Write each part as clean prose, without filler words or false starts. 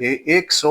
100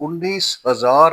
19,000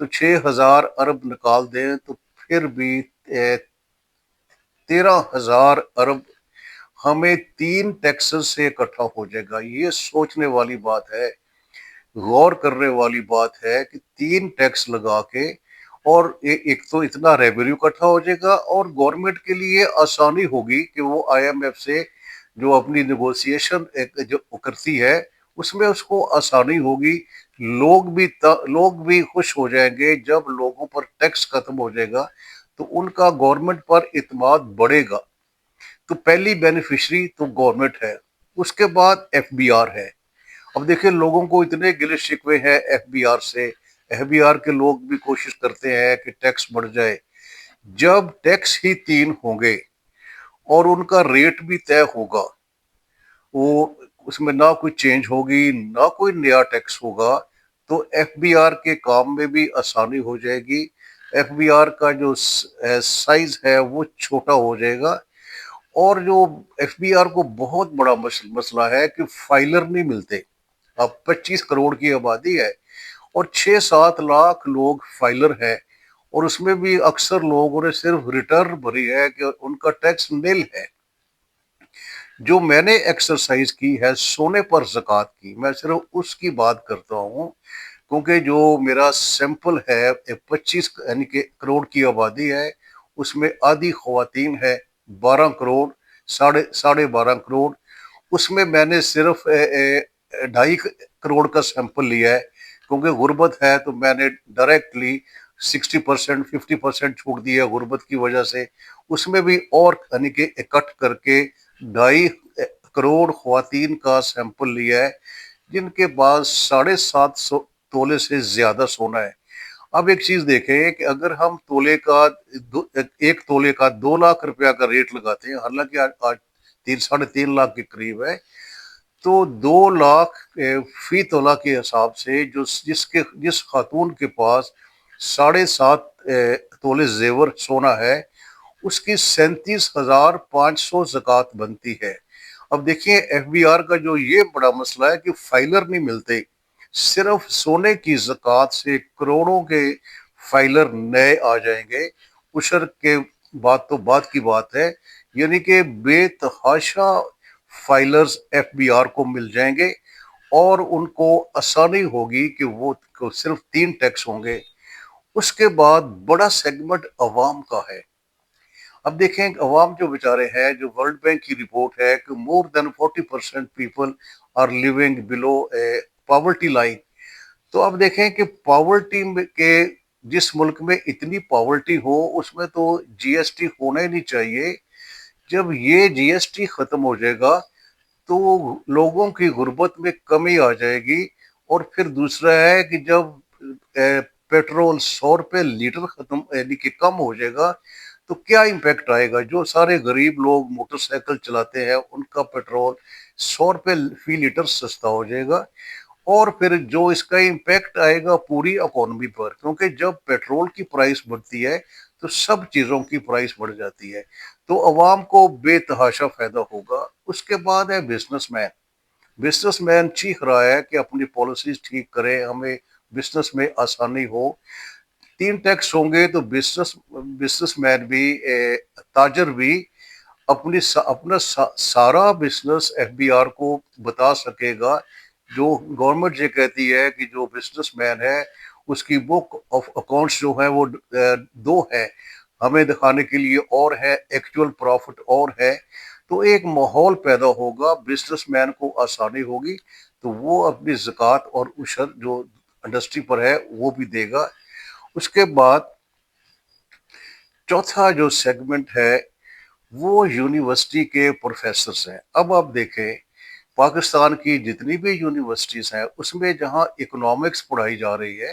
تو 6,000 ارب نکال دیں تو پھر بھی 13,000 ارب ہمیں 3 ٹیکسز سے اکٹھا ہو جائے گا۔ یہ سوچنے والی بات ہے، غور کرنے والی بات ہے کہ 3 ٹیکس لگا کے، اور ایک تو اتنا ریونیو اکٹھا ہو جائے گا، اور گورنمنٹ کے لیے آسانی ہوگی کہ وہ آئی ایم ایف سے جو اپنی نیگوسیشن جو کرتی ہے اس میں اس کو آسانی ہوگی۔ لوگ بھی خوش ہو جائیں گے جب لوگوں پر ٹیکس ختم ہو جائے گا، تو ان کا گورنمنٹ پر اعتماد بڑھے گا۔ تو پہلی بینیفیشری تو گورنمنٹ ہے، اس کے بعد ایف بی آر ہے۔ اب دیکھیں لوگوں کو اتنے گلے شکوے ہیں ایف بی آر سے، ایف بی آر کے لوگ بھی کوشش کرتے ہیں کہ ٹیکس بڑھ جائے۔ جب ٹیکس ہی 3 ہوں گے اور ان کا ریٹ بھی طے ہوگا، وہ اس میں نہ کوئی چینج ہوگی نہ کوئی نیا ٹیکس ہوگا، تو ایف بی آر کے کام میں بھی آسانی ہو جائے گی۔ ایف بی آر کا جو سائز ہے وہ چھوٹا ہو جائے گا۔ اور جو ایف بی آر کو بہت بڑا مسئلہ ہے کہ فائلر نہیں ملتے۔ اب 25 کروڑ کی آبادی ہے اور 6-7 لاکھ لوگ فائلر ہیں، اور اس میں بھی اکثر لوگوں نے صرف ریٹرن بھری ہے کہ ان کا ٹیکس نیل ہے۔ جو میں نے ایکسرسائز کی ہے سونے پر زکوٰۃ کی، میں صرف اس کی بات کرتا ہوں، کیونکہ جو میرا سیمپل ہے 25 یعنی کہ کروڑ کی آبادی ہے، اس میں آدھی خواتین ہے، 12 کروڑ، ساڑھے 12 کروڑ۔ اس میں نے صرف 2.5 کروڑ کا سیمپل لیا ہے، کیونکہ غربت ہے تو میں نے ڈائریکٹلی 60%، 50% چھوڑ دیا غربت کی وجہ سے۔ اس میں بھی اور یعنی کہ اکٹھ کر کے 2.5 کروڑ خواتین کا سیمپل لیا ہے، جن کے پاس 750 تولے سے زیادہ سونا ہے۔ اب ایک چیز دیکھیں کہ اگر ہم ایک تولے کا 2 لاکھ روپیہ کا ریٹ لگاتے ہیں، حالانکہ آج 3.5 لاکھ کے قریب ہے، تو 2 لاکھ فی تولہ کے حساب سے جس خاتون کے پاس 7.5 تولے زیور سونا ہے، اس کی 37,500 زکوٰۃ بنتی ہے۔ اب دیکھیں ایف بی آر کا جو یہ بڑا مسئلہ ہے کہ فائلر نہیں ملتے، صرف سونے کی زکوٰۃ سے کروڑوں کے فائلر نئے آ جائیں گے۔ عشر کے بعد تو بعد کی بات ہے، یعنی کہ بے تحاشا فائلرز ایف بی آر کو مل جائیں گے، اور ان کو آسانی ہوگی کہ وہ صرف 3 ٹیکس ہوں گے۔ اس کے بعد بڑا سیگمنٹ عوام کا ہے۔ اب دیکھیں عوام جو بیچارے ہیں، جو ورلڈ بینک کی رپورٹ ہے کہ more than 40% people are living below poverty line. تو اب دیکھیں کہ پاورٹی کے جس ملک میں اتنی پاورٹی ہو، اس میں تو جی ایس ٹی ہونا ہی نہیں چاہیے۔ جب یہ جی ایس ٹی ختم ہو جائے گا تو لوگوں کی غربت میں کمی آ جائے گی۔ اور پھر دوسرا ہے کہ جب پیٹرول 100 روپے لیٹر ختم یعنی کہ کم ہو جائے گا، تو کیا امپیکٹ آئے گا؟ جو سارے غریب لوگ موٹر سائیکل چلاتے ہیں ان کا پیٹرول 100 روپے فی لیٹر سستا ہو جائے گا۔ اور پھر جو اس کا امپیکٹ آئے گا پوری اکانومی پر، کیونکہ جب پیٹرول کی پرائس بڑھتی ہے تو سب چیزوں کی پرائس بڑھ جاتی ہے، تو عوام کو بے تحاشا فائدہ ہوگا۔ اس کے بعد ہے بزنس مین چیخ رہا ہے کہ اپنی پالیسیز ٹھیک کریں، ہمیں بزنس میں آسانی ہو۔ 3 ٹیکس ہوں گے تو بزنس مین بھی تاجر بھی اپنا سارا بزنس ایف بی آر کو بتا سکے گا۔ جو گورنمنٹ یہ کہتی ہے کہ جو بزنس مین ہے اس کی بک آف اکاؤنٹس جو ہے وہ 2 ہے ہمیں دکھانے کے لیے، اور ہے ایکچوئل پروفٹ اور ہے، تو ایک ماحول پیدا ہوگا، بزنس مین کو آسانی ہوگی، تو وہ اپنی زکوٰۃ اور عشر جو انڈسٹری پر ہے وہ بھی دے گا۔ اس کے بعد چوتھا جو سیگمنٹ ہے وہ یونیورسٹی کے پروفیسرز ہیں۔ اب آپ دیکھیں پاکستان کی جتنی بھی یونیورسٹیز ہیں اس میں جہاں اکنامکس پڑھائی جا رہی ہے،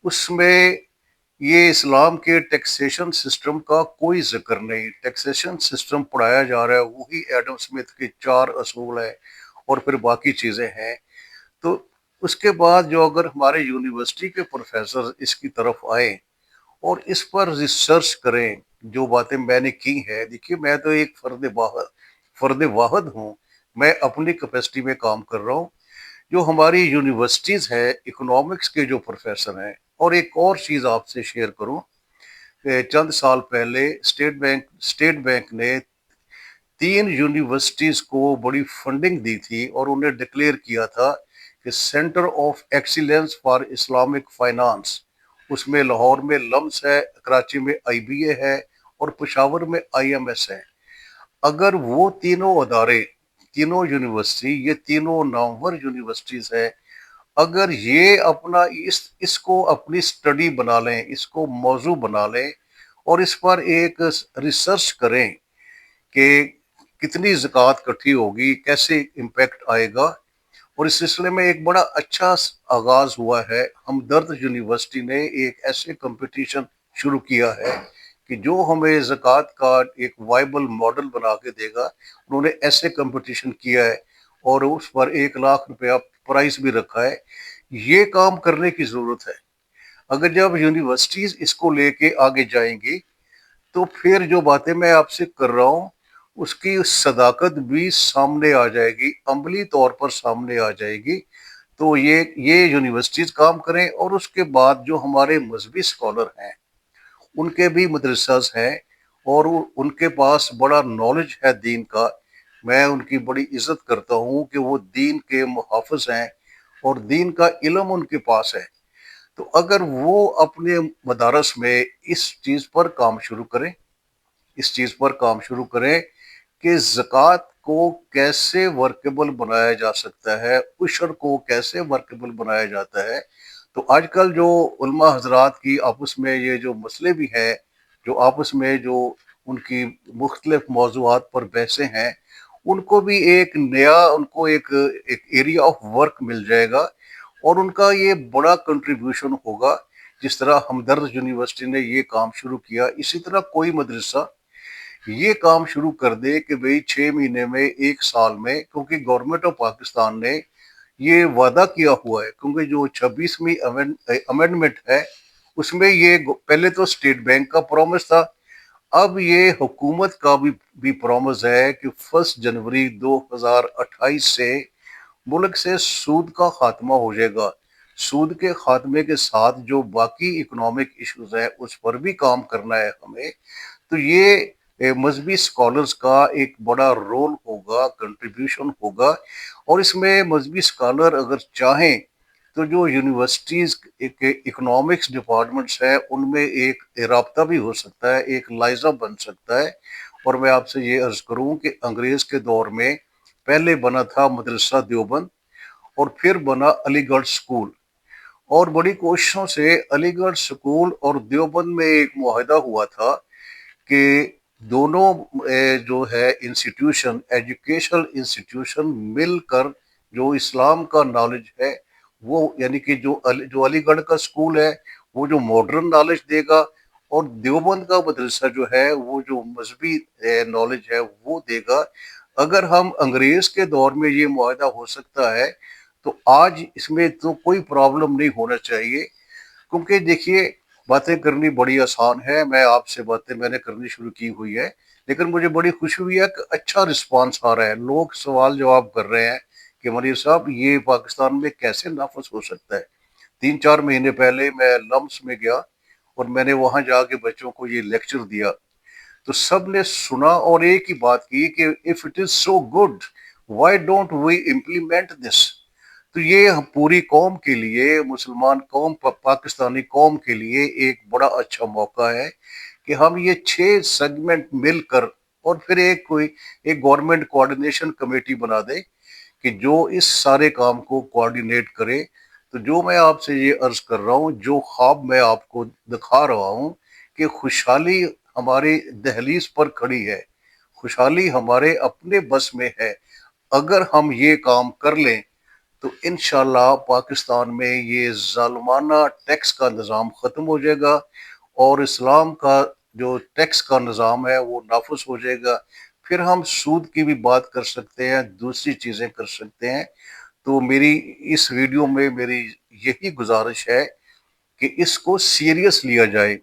اس میں یہ اسلام کے ٹیکسیشن سسٹم کا کوئی ذکر نہیں۔ ٹیکسیشن سسٹم پڑھایا جا رہا ہے وہی ایڈم اسمتھ کے 4 اصول ہیں، اور پھر باقی چیزیں ہیں۔ تو اس کے بعد جو اگر ہمارے یونیورسٹی کے پروفیسر اس کی طرف آئیں اور اس پر ریسرچ کریں، جو باتیں میں نے کی ہیں، دیکھیے میں تو ایک فرد واحد ہوں، میں اپنی کیپیسٹی میں کام کر رہا ہوں۔ جو ہماری یونیورسٹیز ہیں، اکنامکس کے جو پروفیسر ہیں اور ایک اور چیز آپ سے شیئر کروں کہ چند سال پہلے اسٹیٹ بینک نے 3 یونیورسٹیز کو بڑی فنڈنگ دی تھی اور انہیں ڈکلیئر کیا تھا کہ centre of excellence for Islamic finance, اس میں لاہور میں لمس ہے، کراچی میں آئی بی اے ہے، اور پشاور میں آئی ایم ایس ہے۔ اگر وہ تینوں ادارے، تینوں یونیورسٹی، یہ تینوں نامور یونیورسٹیز ہیں، اگر یہ اپنا اس کو اپنی سٹڈی بنا لیں، اس کو موضوع بنا لیں اور اس پر ایک ریسرچ کریں کہ کتنی زکوٰۃ کٹھی ہوگی، کیسے امپیکٹ آئے گا، اور اس سلسلے میں ایک بڑا اچھا آغاز ہوا ہے۔ ہمدرد یونیورسٹی نے ایک ایسے کمپٹیشن شروع کیا ہے کہ جو ہمیں زکوٰۃ کا ایک وائبل ماڈل بنا کے دے گا۔ انہوں نے ایسے کمپٹیشن کیا ہے اور اس پر 1 لاکھ روپیہ پرائز بھی رکھا ہے۔ یہ کام کرنے کی ضرورت ہے۔ اگر جب یونیورسٹیز اس کو لے کے آگے جائیں گی تو پھر جو باتیں میں آپ سے کر رہا ہوں اس کی صداقت بھی سامنے آ جائے گی، عملی طور پر سامنے آ جائے گی۔ تو یہ یونیورسٹیز کام کریں، اور اس کے بعد جو ہمارے مذہبی اسکالر ہیں ان کے بھی مدرساز ہیں اور ان کے پاس بڑا نالج ہے دین کا۔ میں ان کی بڑی عزت کرتا ہوں کہ وہ دین کے محافظ ہیں اور دین کا علم ان کے پاس ہے۔ تو اگر وہ اپنے مدارس میں اس چیز پر کام شروع کریں، اس چیز پر کام شروع کریں کہ زکوٰۃ کو کیسے ورکیبل بنایا جا سکتا ہے، عشر کو کیسے ورکیبل بنایا جاتا ہے۔ تو آج کل جو علماء حضرات کی آپس میں یہ جو مسئلے بھی ہیں، جو آپس میں جو ان کی مختلف موضوعات پر بحثیں ہیں، ان کو بھی ایک نیا، ان کو ایک ایریا آف ورک مل جائے گا، اور ان کا یہ بڑا کنٹریبیوشن ہوگا۔ جس طرح ہمدرد یونیورسٹی نے یہ کام شروع کیا، اسی طرح کوئی مدرسہ یہ کام شروع کر دے کہ بھئی 6 مہینے میں، 1 سال میں، کیونکہ گورنمنٹ آف پاکستان نے یہ وعدہ کیا ہوا ہے، کیونکہ جو 26ویں امینڈمنٹ ہے اس میں یہ پہلے تو اسٹیٹ بینک کا پرومس تھا، اب یہ حکومت کا بھی پرومس ہے کہ 1 جنوری 2028 سے ملک سے سود کا خاتمہ ہو جائے گا۔ سود کے خاتمے کے ساتھ جو باقی اکنامک ایشوز ہیں اس پر بھی کام کرنا ہے ہمیں۔ تو یہ مذہبی اسکالرس کا ایک بڑا رول ہوگا، کنٹریبیوشن ہوگا، اور اس میں مذہبی اسکالر اگر چاہیں تو جو یونیورسٹیز کے اکنامکس ڈپارٹمنٹس ہیں ان میں ایک رابطہ بھی ہو سکتا ہے، ایک لائزہ بن سکتا ہے۔ اور میں آپ سے یہ عرض کروں کہ انگریز کے دور میں پہلے بنا تھا مدرسہ دیوبند، اور پھر بنا علی گڑھ اسکول، اور بڑی کوششوں سے علی گڑھ اسکول اور دیوبند میں ایک معاہدہ ہوا تھا کہ دونوں جو ہے انسٹیٹیوشن، ایجوکیشنل انسٹیٹیوشن مل کر جو اسلام کا نالج ہے وہ، یعنی کہ جو علی گڑھ کا اسکول ہے وہ جو ماڈرن نالج دے گا، اور دیوبند کا مدرسہ جو ہے وہ جو مذہبی نالج ہے وہ دے گا۔ اگر ہم انگریز کے دور میں یہ معاہدہ ہو سکتا ہے تو آج اس میں تو کوئی پرابلم نہیں ہونا چاہیے، کیونکہ دیکھیے باتیں کرنی بڑی آسان ہے، میں نے کرنی شروع کی ہوئی ہے، لیکن مجھے بڑی خوشی ہوئی ہے کہ اچھا رسپانس آ رہا ہے، لوگ سوال جواب کر رہے ہیں کہ منیر صاحب یہ پاکستان میں کیسے نافذ ہو سکتا ہے۔ 3 4 مہینے پہلے میں لمس میں گیا اور میں نے وہاں جا کے بچوں کو یہ لیکچر دیا، تو سب نے سنا اور ایک ہی بات کی کہ if it is so good why don't we implement this۔ تو یہ پوری قوم کے لیے، مسلمان قوم، پاکستانی قوم کے لیے ایک بڑا اچھا موقع ہے کہ ہم یہ 6 سیگمنٹ مل کر، اور پھر ایک گورنمنٹ کوآرڈینیشن کمیٹی بنا دے کہ جو اس سارے کام کو کوآرڈینیٹ کرے۔ تو جو میں آپ سے یہ عرض کر رہا ہوں، جو خواب میں آپ کو دکھا رہا ہوں کہ خوشحالی ہماری دہلیز پر کھڑی ہے، خوشحالی ہمارے اپنے بس میں ہے، اگر ہم یہ کام کر لیں تو انشاءاللہ پاکستان میں یہ ظالمانہ ٹیکس کا نظام ختم ہو جائے گا، اور اسلام کا جو ٹیکس کا نظام ہے وہ نافذ ہو جائے گا۔ پھر ہم سود کی بھی بات کر سکتے ہیں، دوسری چیزیں کر سکتے ہیں۔ تو میری اس ویڈیو میں میری یہی گزارش ہے کہ اس کو سیریس لیا جائے۔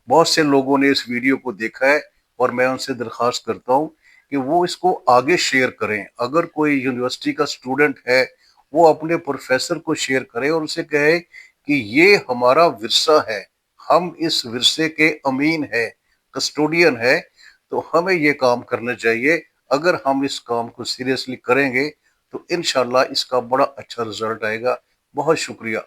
بہت سے لوگوں نے اس ویڈیو کو دیکھا ہے اور میں ان سے درخواست کرتا ہوں کہ وہ اس کو آگے شیئر کریں۔ اگر کوئی یونیورسٹی کا اسٹوڈنٹ ہے وہ اپنے پروفیسر کو شیئر کرے اور اسے کہے کہ یہ ہمارا ورثہ ہے، ہم اس ورثے کے امین ہے، کسٹوڈین ہے، تو ہمیں یہ کام کرنا چاہیے۔ اگر ہم اس کام کو سیریسلی کریں گے تو انشاءاللہ اس کا بڑا اچھا رزلٹ آئے گا۔ بہت شکریہ۔